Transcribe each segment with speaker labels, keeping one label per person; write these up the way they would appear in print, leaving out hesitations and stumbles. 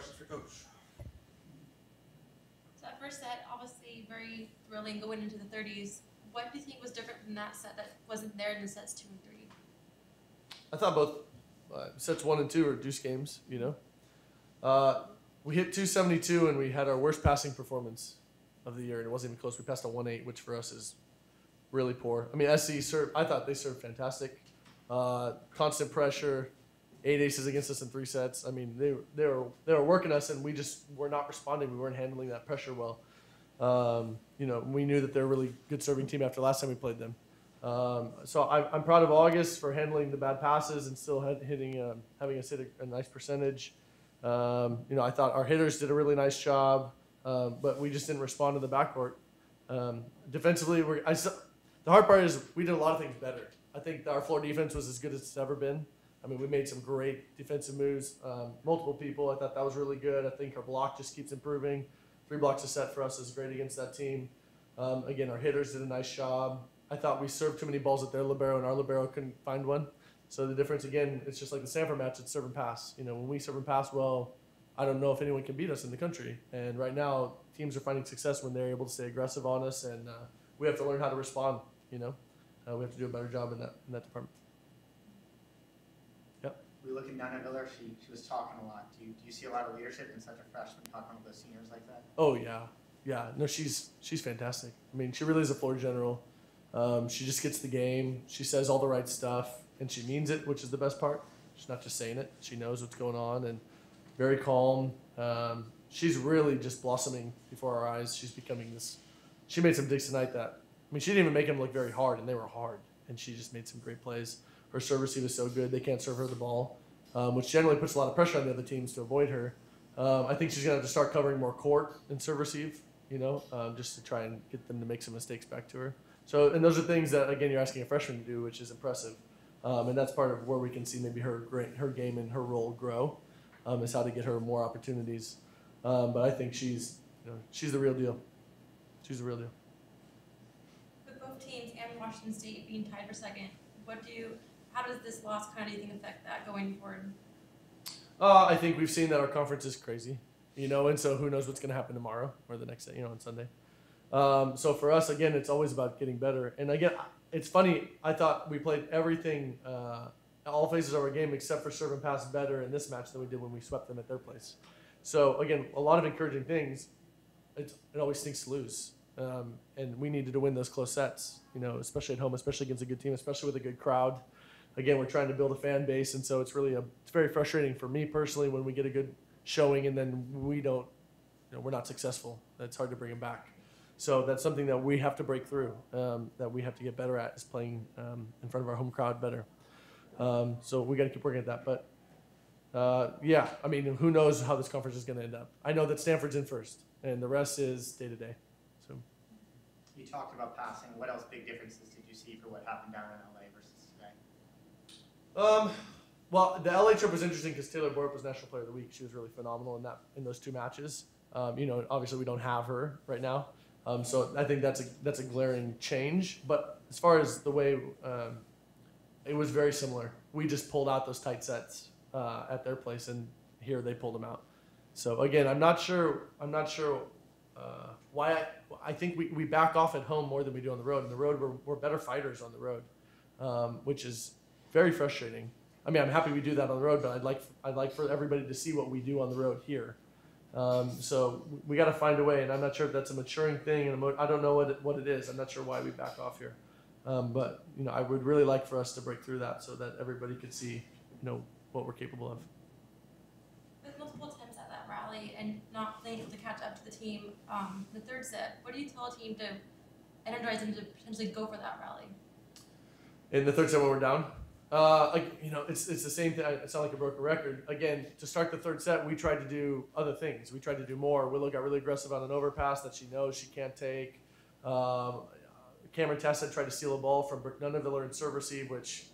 Speaker 1: questions for Coach.
Speaker 2: So that first set, obviously very thrilling going into the 30s. What do you think was different from that set that wasn't there in the sets 2 and 3?
Speaker 3: I thought both sets 1 and 2 were deuce games, We hit 272 and we had our worst passing performance of the year, and it wasn't even close. We passed a 1-8, which for us is really poor. I mean, SC served. I thought they served fantastic. Constant pressure, 8 aces against us in 3 sets. I mean, they were working us, and we just were not responding. We weren't handling that pressure well. We knew that they're a really good serving team after last time we played them. So I'm proud of August for handling the bad passes and still having us hit a nice percentage. I thought our hitters did a really nice job, but we just didn't respond to the backcourt. Defensively, the hard part is we did a lot of things better. I think our floor defense was as good as it's ever been. I mean, we made some great defensive moves, multiple people. I thought that was really good. I think our block just keeps improving. 3 blocks a set for us is great against that team. Again, our hitters did a nice job. I thought we served too many balls at their libero, and our libero couldn't find one. So the difference, again, it's just like the Stanford match, it's serve and pass. When we serve and pass well, I don't know if anyone can beat us in the country. And right now, teams are finding success when they're able to stay aggressive on us, and we have to learn how to respond, we have to do a better job in that department. Yep.
Speaker 4: We're looking down at Ulmer. She was talking a lot. Do you see a lot of leadership in such a freshman talking with the seniors like that?
Speaker 3: Oh, yeah. Yeah. No, she's fantastic. I mean, she really is a floor general. She just gets the game. She says all the right stuff, and she means it, which is the best part. She's not just saying it. She knows what's going on, and very calm. She's really just blossoming before our eyes. She's becoming this. She made some digs tonight that, she didn't even make them look very hard, and they were hard. And she just made some great plays. Her serve receive is so good, they can't serve her the ball, which generally puts a lot of pressure on the other teams to avoid her. I think she's going to have to start covering more court and serve receive, just to try and get them to make some mistakes back to her. So, and those are things that, again, you're asking a freshman to do, which is impressive. And that's part of where we can see maybe her game and her role grow, is how to get her more opportunities. But I think she's the real deal. She's the real deal.
Speaker 2: With both teams and Washington State being tied for second, how does this loss do you think affect that going forward?
Speaker 3: I think we've seen that our conference is crazy, and so who knows what's going to happen tomorrow or the next day, on Sunday. So for us, again, it's always about getting better. And again, it's funny. I thought we played everything, all phases of our game except for serve and pass better in this match than we did when we swept them at their place. So again, a lot of encouraging things. It always stinks to lose. And we needed to win those close sets, especially at home, especially against a good team, especially with a good crowd. Again, we're trying to build a fan base, and so it's very frustrating for me personally when we get a good showing and then we don't, we're not successful. It's hard to bring them back. So that's something that we have to break through, that we have to get better at, is playing in front of our home crowd better. So we got to keep working at that. But who knows how this conference is going to end up? I know that Stanford's in first, and the rest is day to day. So
Speaker 4: you talked about passing. What else big differences did you see for what happened down in LA versus today?
Speaker 3: Well, the LA trip was interesting because Taylor Borup was National Player of the Week. She was really phenomenal in those 2 matches. Obviously we don't have her right now. So I think that's a glaring change. But as far as the way, it was very similar. We just pulled out those tight sets at their place, and here they pulled them out. So again, I'm not sure why. I think we back off at home more than we do on the road. On the road, we're better fighters on the road, which is very frustrating. I'm happy we do that on the road, but I'd like for everybody to see what we do on the road here. So we got to find a way, and I'm not sure if that's a maturing thing, and I don't know what it is. I'm not sure why we back off here, but I would really like for us to break through that so that everybody could see what we're capable of.
Speaker 2: With multiple attempts at that rally and not being able to catch up to the team, the third set, what do you tell a team to energize them to potentially go for that rally?
Speaker 3: In the third set when we're down? It's the same thing. I sound like a broken record. Again, to start the third set, we tried to do other things. We tried to do more. Willow got really aggressive on an overpass that she knows she can't take. Cameron Tessa tried to steal a ball from Brooke Nuneviller in serve receive, which,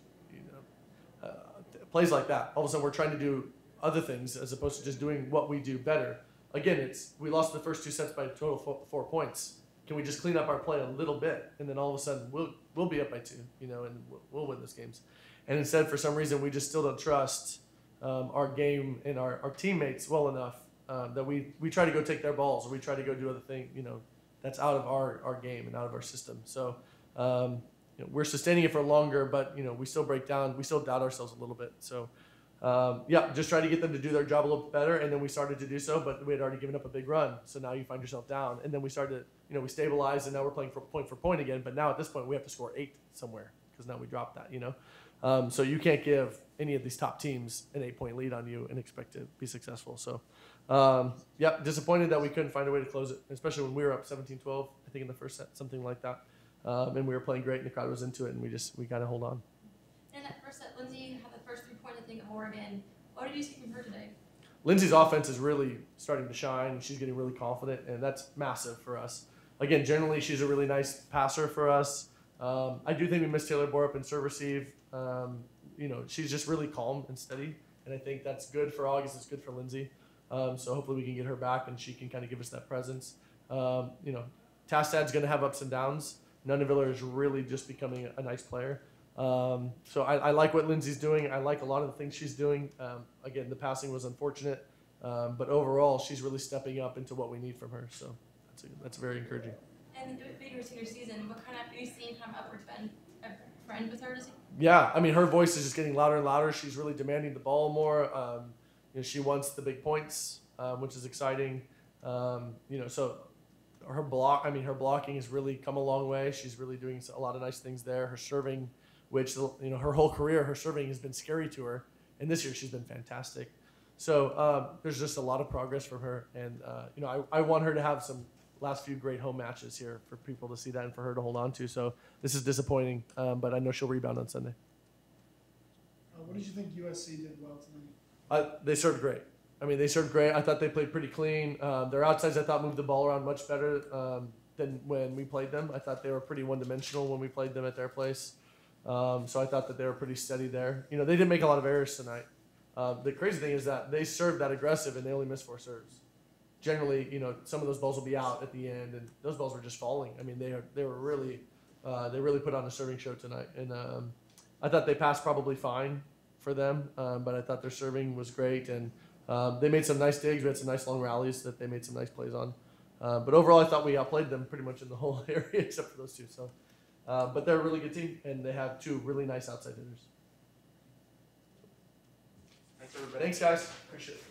Speaker 3: plays like that. All of a sudden, we're trying to do other things as opposed to just doing what we do better. Again, we lost the first 2 sets by a total of 4 points. Can we just clean up our play a little bit, and then all of a sudden we'll be up by 2, and we'll win those games. And instead, for some reason, we just still don't trust our game and our teammates well enough that we try to go take their balls, or we try to go do other things, that's out of our game and out of our system. So we're sustaining it for longer, but we still break down, we still doubt ourselves a little bit. So just try to get them to do their job a little bit better, and then we started to do so, but we had already given up a big run. So now you find yourself down, and then we started, we stabilized, and now we're playing for point again. But now at this point, we have to score 8 somewhere because now we dropped that. So you can't give any of these top teams an 8-point lead on you and expect to be successful. So, disappointed that we couldn't find a way to close it, especially when we were up 17-12, I think in the first set, something like that. And we were playing great, and the crowd was into it, and we got to hold on.
Speaker 2: In that first set, Lindsay had the first 3-point, I think, of Oregon. What did you see from her today?
Speaker 3: Lindsay's offense is really starting to shine. She's getting really confident, and that's massive for us. Again, generally, she's a really nice passer for us. I do think we missed Taylor Borup in serve receive. She's just really calm and steady, and I think that's good for August. It's good for Lindsay. So hopefully we can get her back, and she can kind of give us that presence. Tastad's going to have ups and downs. Nunneviller is really just becoming a nice player. So I like what Lindsay's doing. I like a lot of the things she's doing. Again, the passing was unfortunate, but overall, she's really stepping up into what we need from her. So that's very encouraging.
Speaker 2: And being her senior season, what kind of, are you seeing kind of upward trend with her?
Speaker 3: Yeah, I mean, her voice is just getting louder and louder. She's really demanding the ball more. She wants the big points, which is exciting. So her blocking has really come a long way. She's really doing a lot of nice things there. Her serving, which her whole career, her serving has been scary to her, and this year she's been fantastic. So there's just a lot of progress from her, and I want her to have some last few great home matches here for people to see that and for her to hold on to. So this is disappointing, but I know she'll rebound on Sunday.
Speaker 1: What did you think USC did well tonight?
Speaker 3: They served great. I mean, they served great. I thought they played pretty clean. Their outsides, I thought, moved the ball around much better than when we played them. I thought they were pretty one-dimensional when we played them at their place. So I thought that they were pretty steady there. They didn't make a lot of errors tonight. The crazy thing is that they served that aggressive and they only missed 4 serves. Generally, some of those balls will be out at the end, and those balls were just falling. I mean, they were really they really put on a serving show tonight, and I thought they passed probably fine for them, but I thought their serving was great, and they made some nice digs. We had some nice long rallies that they made some nice plays on. But overall, I thought we outplayed them pretty much in the whole area except for those 2. So, but they're a really good team, and they have 2 really nice outside hitters.
Speaker 4: Thanks, everybody.
Speaker 3: Thanks, guys. Appreciate it.